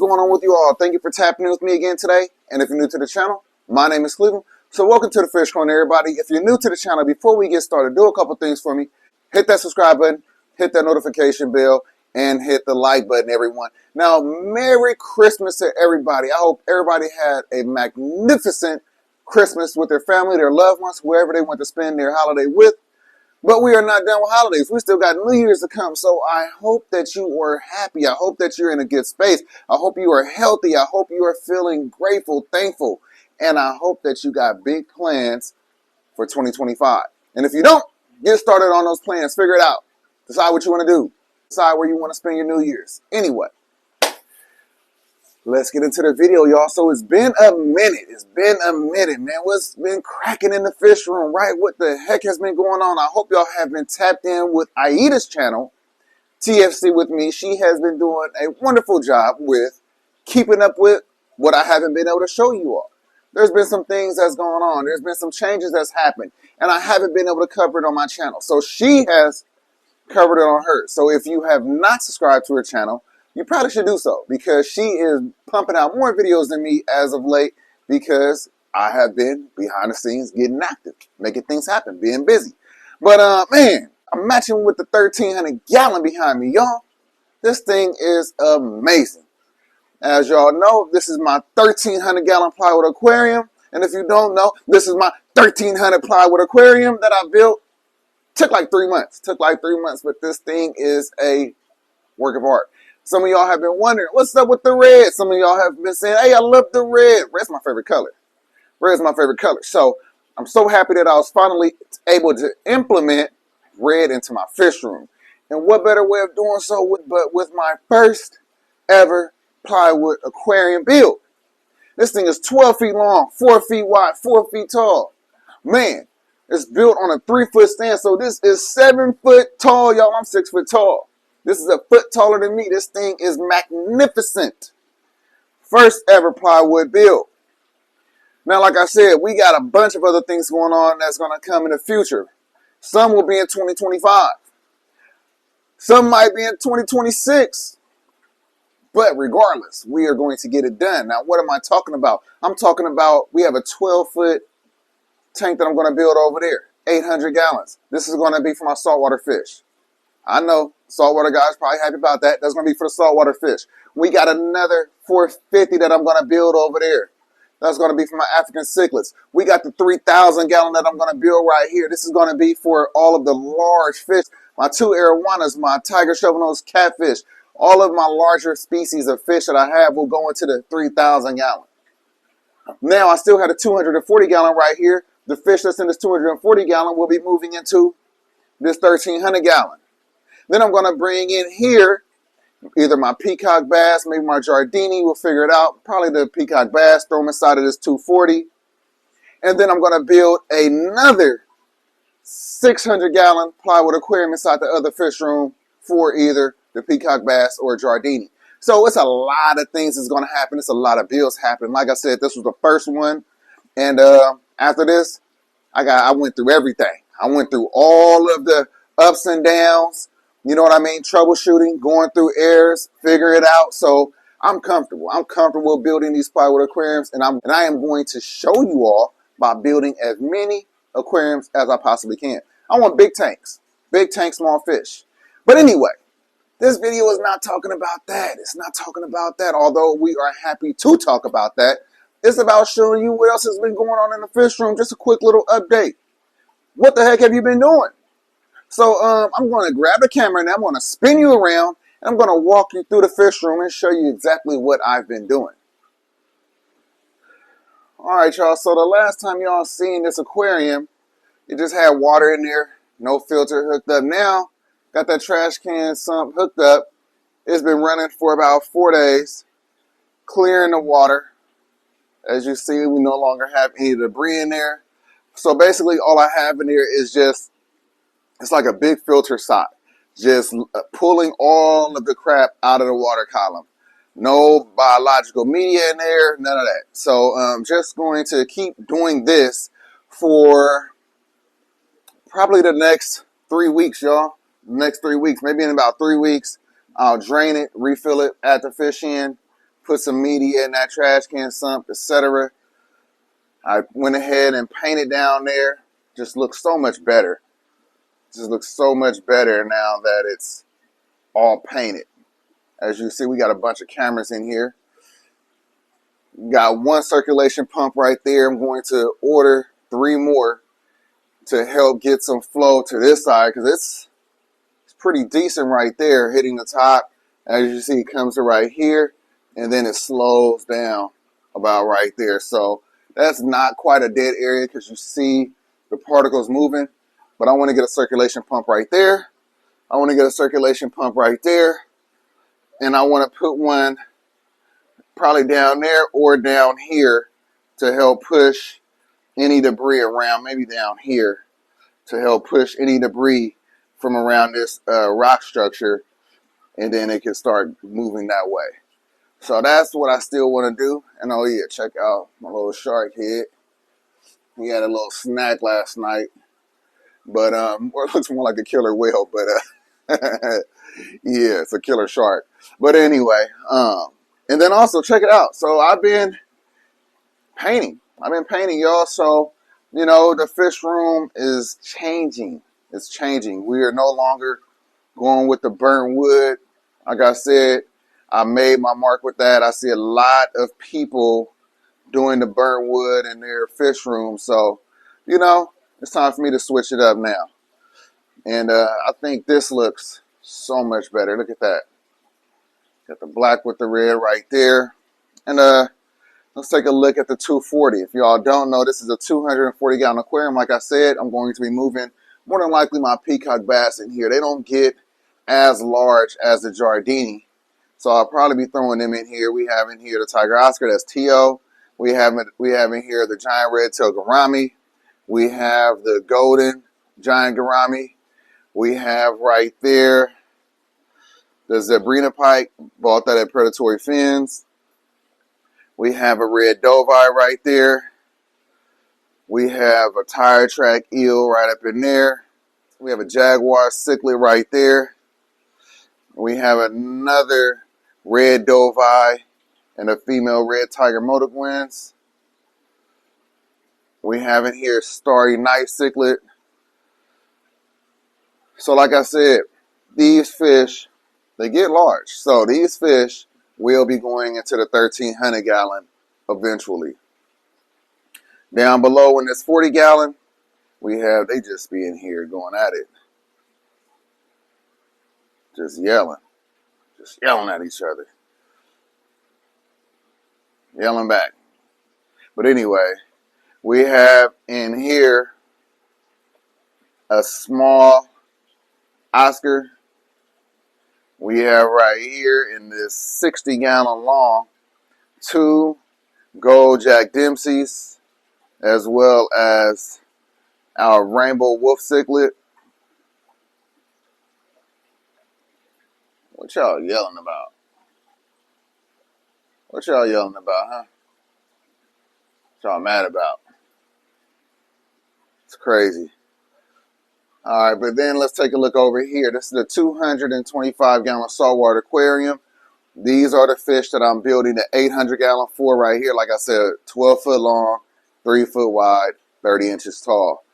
going on with you all? Thank you for tapping in with me again today. And if you're new to the channel, my name is Cleveland. So welcome to the Fish Corner, everybody. If you're new to the channel, before we get started, do a couple things for me. Hit that subscribe button, hit that notification bell, and hit the like button, everyone. Now, Merry Christmas to everybody. I hope everybody had a magnificent Christmas with their family, their loved ones, whoever they want to spend their holiday with. But we are not done with holidays. We still got New Year's to come. So I hope that you are happy. I hope that you're in a good space. I hope you are healthy. I hope you are feeling grateful, thankful. And I hope that you got big plans for 2025. And if you don't, get started on those plans. Figure it out. Decide what you want to do. Decide where you want to spend your New Year's. Anyway, let's get into the video, y'all. So it's been a minute. It's been a minute, man. What's been cracking in the fish room, right? What the heck has been going on? I hope y'all have been tapped in with Aida's channel, TFC with me. She has been doing a wonderful job with keeping up with what I haven't been able to show you all. There's been some things that's going on. There's been some changes that's happened, and I haven't been able to cover it on my channel. So she has covered it on hers. So if you have not subscribed to her channel, you probably should do so, because she is pumping out more videos than me as of late, because I have been behind the scenes getting active, making things happen, being busy. But man, I'm matching with the 1,300 gallon behind me, y'all. This thing is amazing. As y'all know, this is my 1,300 gallon plywood aquarium. And if you don't know, this is my 1,300 plywood aquarium that I built. Took like 3 months. But this thing is a work of art. Some of y'all have been wondering, what's up with the red? Some of y'all have been saying, hey, I love the red. Red's my favorite color. Red's my favorite color. So I'm so happy that I was finally able to implement red into my fish room. And what better way of doing so but with my first ever plywood aquarium build. This thing is 12 feet long, 4 feet wide, 4 feet tall. Man, it's built on a 3-foot stand. So this is 7 foot tall, y'all. I'm 6 foot tall. This is a foot taller than me. This thing is magnificent. First ever plywood build. Now, like I said, we got a bunch of other things going on that's going to come in the future. Some will be in 2025. Some might be in 2026. But regardless, we are going to get it done. Now, what am I talking about? I'm talking about, we have a 12-foot tank that I'm going to build over there. 800 gallons. This is going to be for my saltwater fish. I know saltwater guys probably happy about that. That's going to be for the saltwater fish. We got another 450 that I'm going to build over there. That's going to be for my African cichlids. We got the 3,000 gallon that I'm going to build right here. This is going to be for all of the large fish. My 2 arowanas, my tiger shovel-nosed catfish. All of my larger species of fish that I have will go into the 3,000 gallon. Now, I still have a 240 gallon right here. The fish that's in this 240 gallon will be moving into this 1,300 gallon. Then I'm going to bring in here either my peacock bass, maybe my Jardini. We'll figure it out. Probably the peacock bass. Throw them inside of this 240. And then I'm going to build another 600 gallon plywood aquarium inside the other fish room for either the peacock bass or Jardini. So it's a lot of things that's going to happen. It's a lot of builds happening. Like I said, this was the first one. And after this, I went through everything. I went through all of the ups and downs. You know what I mean? Troubleshooting, going through errors, figuring it out. So I'm comfortable. I'm comfortable building these plywood aquariums. And I am going to show you all by building as many aquariums as I possibly can. I want big tanks. Big tank, small fish. But anyway, this video is not talking about that. It's not talking about that, although we are happy to talk about that. It's about showing you what else has been going on in the fish room. Just a quick little update. What the heck have you been doing? So I'm going to grab the camera and I'm going to spin you around. And I'm going to walk you through the fish room and show you exactly what I've been doing. All right, y'all. So the last time y'all seen this aquarium, it just had water in there. No filter hooked up. Now, got that trash can sump hooked up. It's been running for about 4 days, clearing the water. As you see, we no longer have any debris in there. So basically, all I have in there is just, it's like a big filter sock, just pulling all of the crap out of the water column. No biological media in there, none of that. So I'm just going to keep doing this for probably the next 3 weeks, y'all. Next 3 weeks, maybe in about 3 weeks, I'll drain it, refill it, add the fish in put some media in that trash can sump, etc. I went ahead and painted down there. Just looks so much better. Just looks so much better now that it's all painted. As you see, we got a bunch of cameras in here. Got one circulation pump right there. I'm going to order 3 more to help get some flow to this side because it's pretty decent right there, hitting the top. As you see, it comes to right here, and then it slows down about right there. So that's not quite a dead area because you see the particles moving, but I want to get a circulation pump right there. I want to get a circulation pump right there, and I want to put one probably down there or down here to help push any debris around, maybe down here, to help push any debris from around this rock structure, and then it can start moving that way. So that's what I still want to do. And oh yeah, check out my little shark head. He had a little snack last night, but or it looks more like a killer whale, but yeah, it's a killer shark. But anyway, and then also check it out. So I've been painting, y'all. So you know, the fish room is changing. It's changing. We are no longer going with the burnt wood. Like I said, I made my mark with that. I see a lot of people doing the burnt wood in their fish room. So, you know, it's time for me to switch it up now. And I think this looks so much better. Look at that. Got the black with the red right there. And let's take a look at the 240. If y'all don't know, this is a 240-gallon aquarium. Like I said, I'm going to be moving more than likely my peacock bass in here. They don't get as large as the Giardini, so I'll probably be throwing them in here. We have in here the Tiger Oscar, that's tHe. We have in here the giant red-tailed gourami. We have the golden giant gourami. We have right there the Zebrina pike, bought that at Predatory Fins. We have a red doveye right there. We have a tire track eel right up in there. We have a jaguar cichlid right there. We have another red doveye and a female red tiger motoguins. We have in here starry night cichlid. So like I said, these fish, they get large. So these fish will be going into the 1,300 gallon eventually. Down below in this 40 gallon, we have, they just be in here going at it. Just yelling at each other. Yelling back. But anyway, we have in here a small Oscar. We have right here in this 60-gallon long 2 gold Jack Dempseys, as well as our rainbow wolf cichlid. What y'all yelling about? What y'all yelling about, huh? What y'all mad about? It's crazy. All right, but then let's take a look over here. This is a 225-gallon saltwater aquarium. These are the fish that I'm building the 800-gallon for right here. Like I said, 12 foot long, 3 foot wide, 30 inches tall.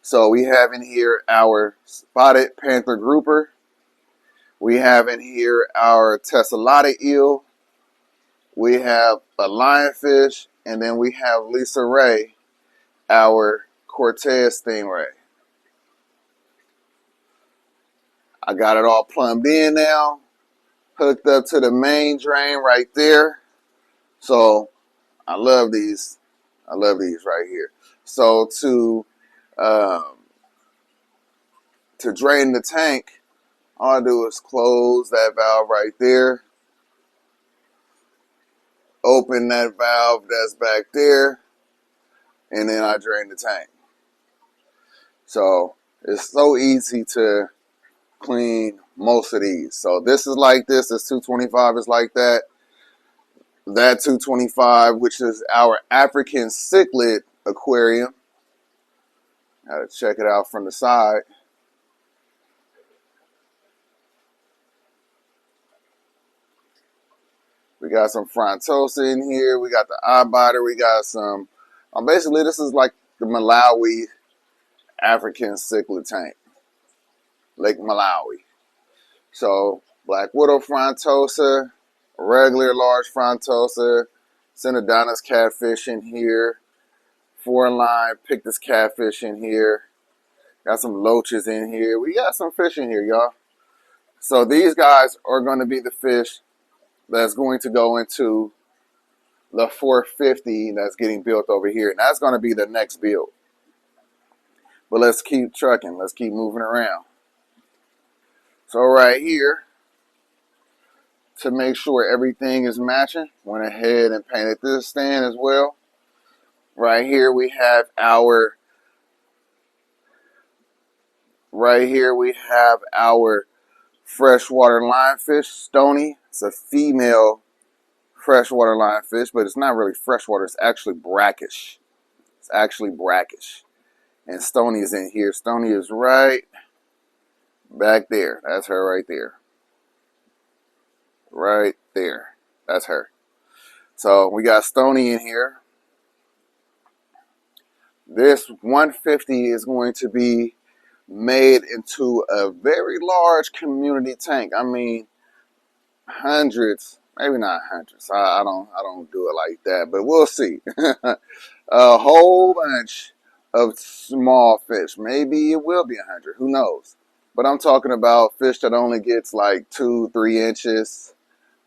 So we have in here our spotted panther grouper. We have in here our tessellata eel. We have a lionfish, and then we have Lisa Ray, our Cortez stingray. I got it all plumbed in now, hooked up to the main drain right there. So I love these. I love these right here. So to drain the tank, all I do is close that valve right there. Open that valve that's back there, and then I drain the tank. So it's so easy to clean most of these. So this is like this. This 225 is like that. That 225, which is our African cichlid aquarium. Gotta check it out from the side. We got some frontosa in here. We got the eye biter. We got some. Basically, this is like the Malawi African cichlid tank, Lake Malawi. So black widow frontosa, regular large frontosa, Synodontis catfish in here, foreign line Pictus catfish in here. Got some loaches in here. We got some fish in here, y'all. So these guys are going to be the fish that's going to go into the 450 that's getting built over here. And that's going to be the next build. But let's keep trucking. Let's keep moving around. So right here, to make sure everything is matching, went ahead and painted this stand as well. Right here we have our freshwater lionfish, Stony. It's a female freshwater lionfish, but it's not really freshwater. It's actually brackish. It's actually brackish. And Stony is in here. Stony is right back there. That's her right there. Right there. That's her. So we got Stony in here. This 150 is going to be made into a very large community tank. I mean, hundreds, maybe not hundreds. I don't do it like that, but we'll see. A whole bunch of small fish. Maybe it will be 100. Who knows? But I'm talking about fish that only gets like 2-3 inches.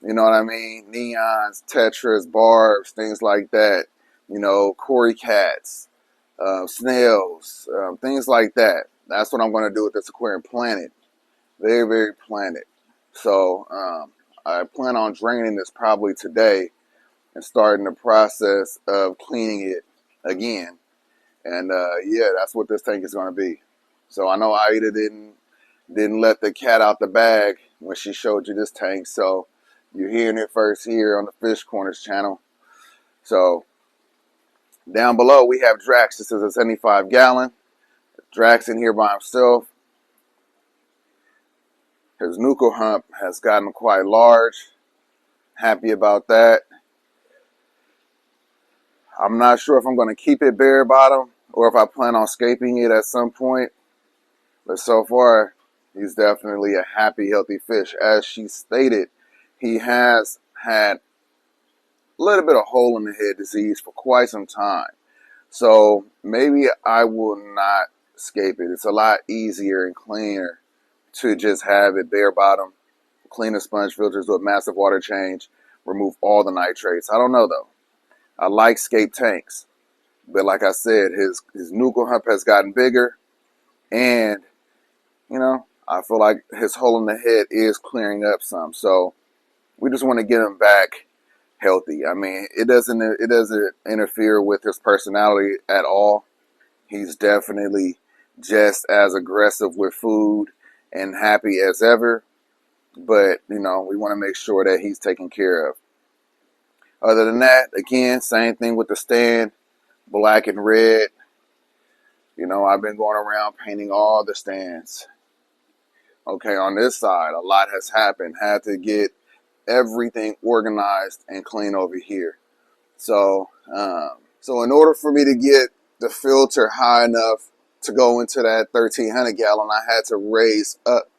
You know what I mean? Neons, tetras, barbs, things like that. You know, cory cats, snails, things like that. That's what I'm going to do with this aquarium. Planet. Very, very planet. So I plan on draining this probably today and starting the process of cleaning it again. And yeah, that's what this tank is going to be. So I know Aida didn't let the cat out the bag when she showed you this tank. So you're hearing it first here on the Fish Corners channel. So down below we have Drax. This is a 75 gallon. Drax in here by himself. His nuchal hump has gotten quite large. Happy about that. I'm not sure if I'm going to keep it bare bottom or if I plan on scaping it at some point. But so far, he's definitely a happy, healthy fish. As she stated, he has had a little bit of hole in the head disease for quite some time. So maybe I will not scape it. It's a lot easier and cleaner to just have it bare bottom, clean the sponge filters with massive water change, remove all the nitrates. I don't know though. I like scape tanks, but like I said, his nuchal hump has gotten bigger, and you know, I feel like his hole in the head is clearing up some. So we just want to get him back healthy. I mean, it doesn't interfere with his personality at all. He's definitely just as aggressive with food and happy as ever. But, you know, we want to make sure that he's taken care of. Other than that, again, same thing with the stand, black and red. You know, I've been going around painting all the stands. Okay, on this side, a lot has happened. Had to get everything organized and clean over here. So in order for me to get the filter high enough to go into that 1300 gallon, I had to raise up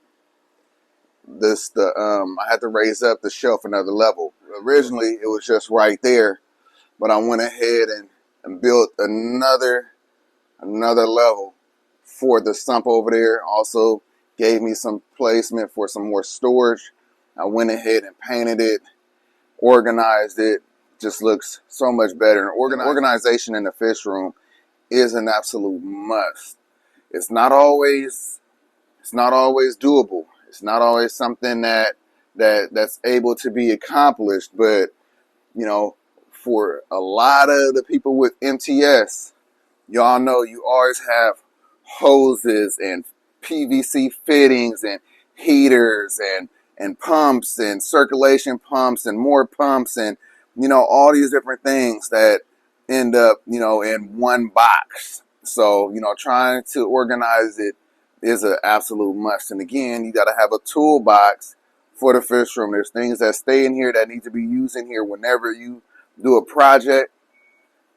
I had to raise up the shelf another level. Originally, it was just right there, but I went ahead and built another level for the sump over there. Also gave me some placement for some more storage. I went ahead and painted it, organized it. Just looks so much better. And organization in the fish room is an absolute must. It's not always doable. It's not always something that's able to be accomplished. But you know, for a lot of the people with MTS, y'all know you always have hoses and PVC fittings and heaters and pumps and circulation pumps and more pumps and, you know, all these different things that end up, you know, in one box. So, you know, trying to organize it is an absolute must. And again, you got to have a toolbox for the fish room. There's things that stay in here that need to be used in here whenever you do a project.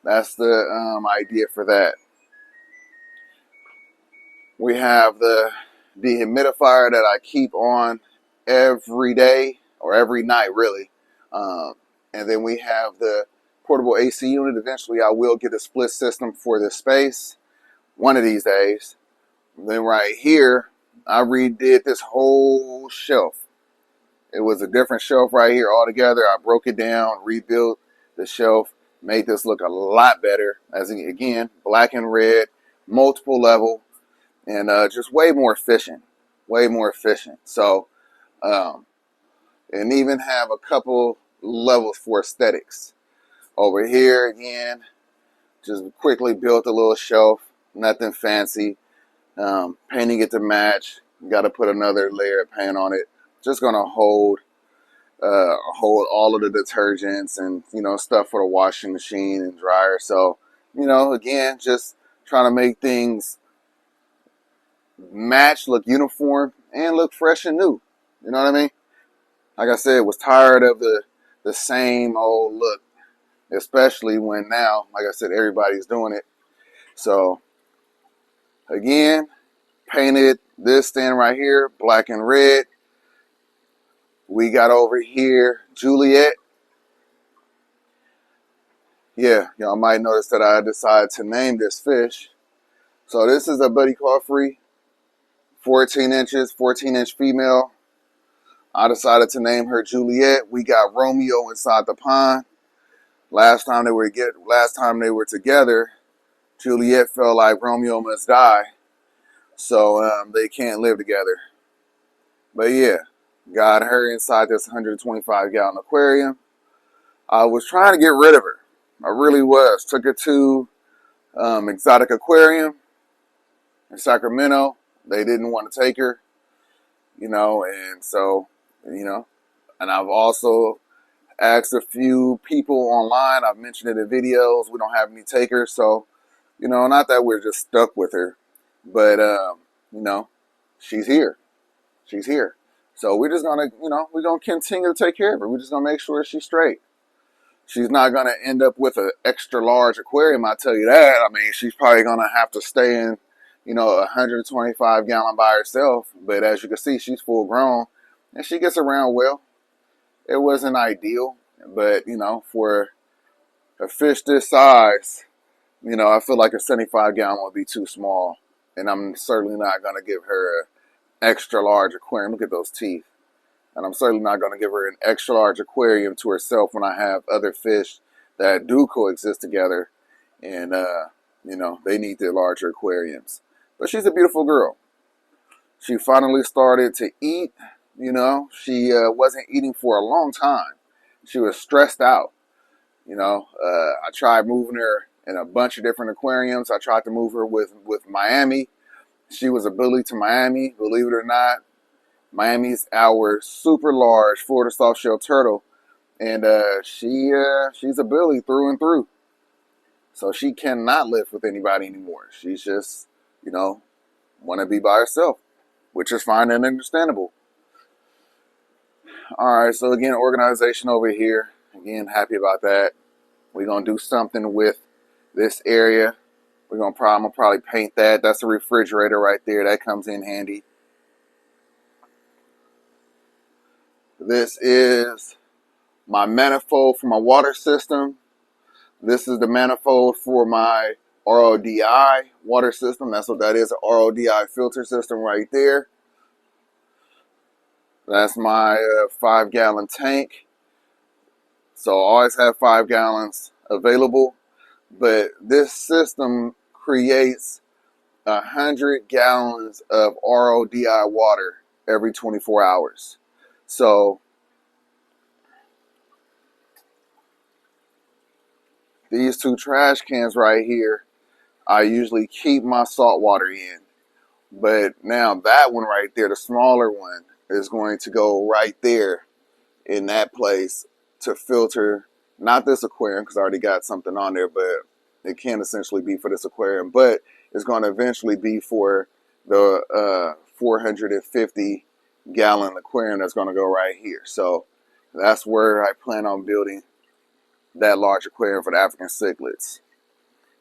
That's the idea for that. We have the dehumidifier that I keep on every day or every night, really. And then we have the portable AC unit. Eventually, I will get a split system for this space one of these days. Then right here, I redid this whole shelf. It was a different shelf right here altogether. I broke it down, rebuilt the shelf, made this look a lot better. As again, black and red, multiple level, and just way more efficient. Way more efficient. So, and even have a couple levels for aesthetics. Over here again, just quickly built a little shelf. Nothing fancy. Painting it to match. Got to put another layer of paint on it. Just gonna hold all of the detergents and stuff for the washing machine and dryer. So again, just trying to make things match, look uniform, and look fresh and new. You know what I mean? Like I said, was tired of the same old look, especially when now, like I said, everybody's doing it. So again, painted this stand right here black and red. We got over here Juliet. Yeah, y'all might notice that I decided to name this fish. So this is a buddy call free, 14 inches, 14-inch female. I decided to name her Juliet. We got Romeo inside the pond. Last time they were together, Juliet felt like Romeo must die, so they can't live together. But yeah, got her inside this 125-gallon aquarium. I was trying to get rid of her. I really was. Took her to Exotic Aquarium in Sacramento. They didn't want to take her, and so, and I've also asked a few people online. I've mentioned it in videos. We don't have any takers, so, not that we're just stuck with her, but, she's here. She's here. So we're just going to, we're going to continue to take care of her. We're just going to make sure she's straight. She's not going to end up with an extra large aquarium, I tell you that. I mean, she's probably going to have to stay in, a 125-gallon by herself. But as you can see, she's full grown and she gets around well. It wasn't ideal, but, for a fish this size, I feel like a 75-gallon would be too small. And I'm certainly not going to give her an extra large aquarium. Look at those teeth. And I'm certainly not going to give her an extra large aquarium to herself when I have other fish that do coexist together. And, they need their larger aquariums. But she's a beautiful girl. She finally started to eat. She wasn't eating for a long time. She was stressed out. I tried moving her in a bunch of different aquariums. I tried to move her with Miami. She was a bully to Miami, believe it or not. Miami's our super large Florida softshell turtle, and she's a bully through and through. So she cannot live with anybody anymore. She's just, want to be by herself, which is fine and understandable. All right, so again, organization over here. Again, happy about that. We're gonna do something with this area. I'm gonna probably paint that. That's a refrigerator right there. That comes in handy. This is my manifold for my water system. This is the manifold for my RODI water system. That's what that is, a RODI filter system right there. That's my 5-gallon tank. So I always have 5 gallons available. But this system creates 100 gallons of RODI water every 24 hours. So these 2 trash cans right here, I usually keep my salt water in. But now that one right there, the smaller one, is going to go right there in that place to filter, not this aquarium because I already got something on there, but it can essentially be for this aquarium. But it's going to eventually be for the 450 gallon aquarium that's going to go right here. So that's where I plan on building that large aquarium for the African cichlids.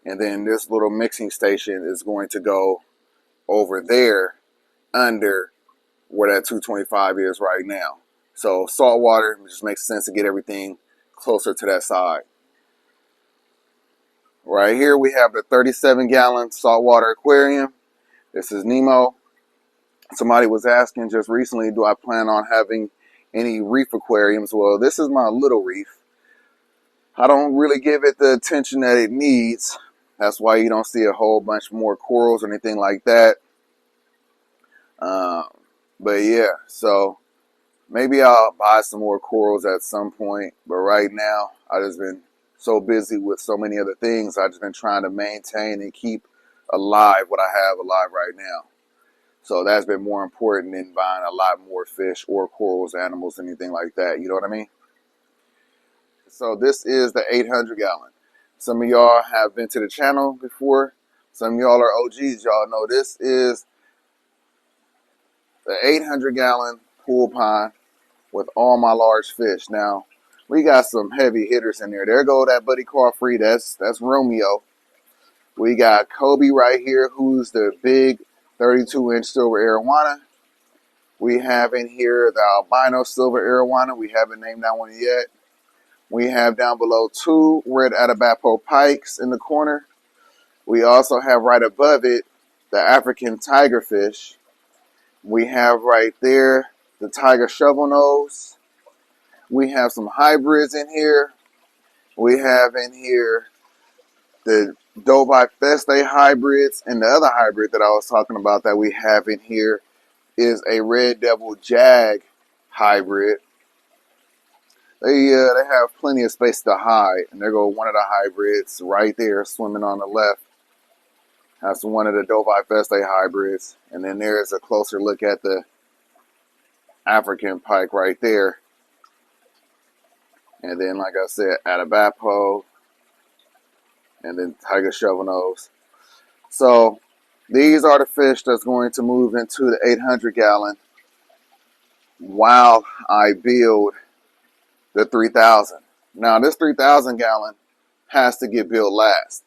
And then this little mixing station is going to go over there under where that 225 is right now. So saltwater just makes sense to get everything closer to that side. Right here we have the 37-gallon saltwater aquarium. This is Nemo. Somebody was asking just recently, do I plan on having any reef aquariums? Well, this is my little reef. I don't really give it the attention that it needs. That's why you don't see a whole bunch more corals or anything like that. But yeah, so maybe I'll buy some more corals at some point. But right now, I've just been so busy with so many other things. I've just been trying to maintain and keep alive what I have alive right now. So that's been more important than buying a lot more fish or corals, animals, anything like that. You know what I mean? So this is the 800-gallon. Some of y'all have been to the channel before. Some of y'all are OGs. Y'all know this is the 800-gallon pool pond with all my large fish. Now, we got some heavy hitters in there. There go that Buddy Crawford. That's Romeo. We got Kobe right here, who's the big 32-inch silver arowana. We have in here the albino silver arowana. We haven't named that one yet. We have down below 2 red Atabapo pikes in the corner. We also have right above it the African tigerfish. We have right there the tiger shovel nose. We have some hybrids in here. We have in here the Dovi Feste hybrids, and the other hybrid that I was talking about that we have in here is a Red Devil Jag hybrid. They have plenty of space to hide, and there go one of the hybrids right there swimming on the left. That's one of the Dovi Feste hybrids, and then there's a closer look at the African pike right there. And then, like I said, Atabapo, and then tiger shovel nose. So these are the fish that's going to move into the 800-gallon while I build the 3,000. Now this 3,000-gallon has to get built last.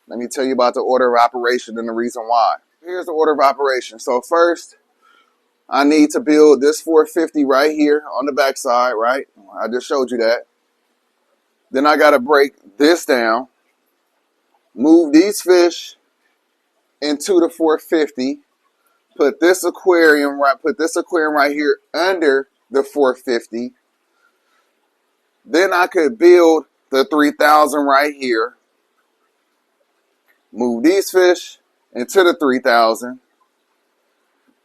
Let me tell you about the order of operation and the reason why. Here's the order of operation. So first, I need to build this 450 right here on the backside, right? I just showed you that. Then I got to break this down, move these fish into the 450, put this aquarium right here under the 450. Then I could build the 3,000 right here, move these fish into the 3,000.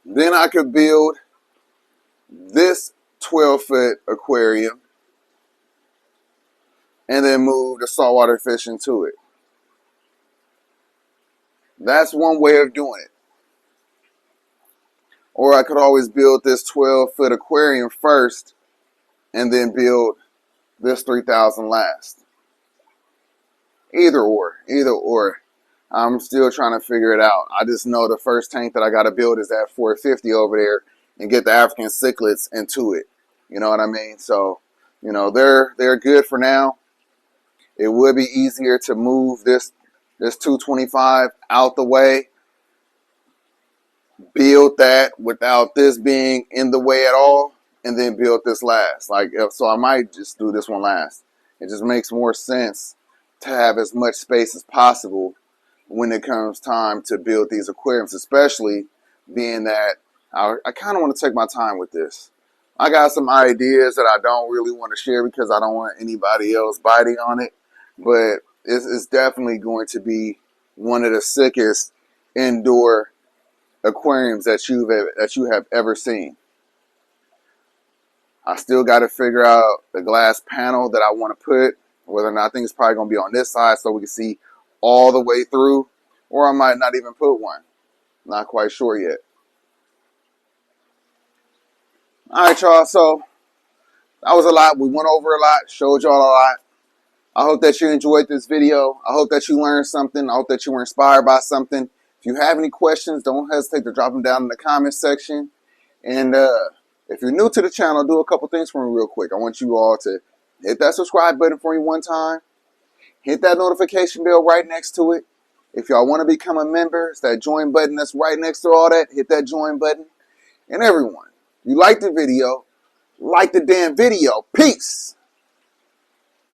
Then I could build this 12-foot aquarium and then move the saltwater fish into it. That's one way of doing it. Or I could always build this 12-foot aquarium first and then build this 3,000 last. Either or. I'm still trying to figure it out. I just know the first tank that I got to build is that 450 over there and get the African cichlids into it. You know what I mean? So, you know, they're good for now. It would be easier to move this 225 out the way, build that without this being in the way at all, and then build this last. So I might just do this one last. It just makes more sense to have as much space as possible when it comes time to build these aquariums, especially being that I kind of want to take my time with this. I got some ideas that I don't really want to share because I don't want anybody else biting on it, but it's definitely going to be one of the sickest indoor aquariums that you have ever seen. I still got to figure out the glass panel that I want to put, whether or not I think it's probably going to be on this side so we can see all the way through, or I might not even put one. Not quite sure yet. All right, y'all. So that was a lot. We went over a lot, showed y'all a lot. I hope that you enjoyed this video. I hope that you learned something. I hope that you were inspired by something. If you have any questions, don't hesitate to drop them down in the comment section. And if you're new to the channel, do a couple things for me real quick. I want you all to hit that subscribe button for me one time. Hit that notification bell right next to it. If y'all want to become a member, it's that join button that's right next to all that. Hit that join button. And everyone, you like the video, like the damn video. Peace.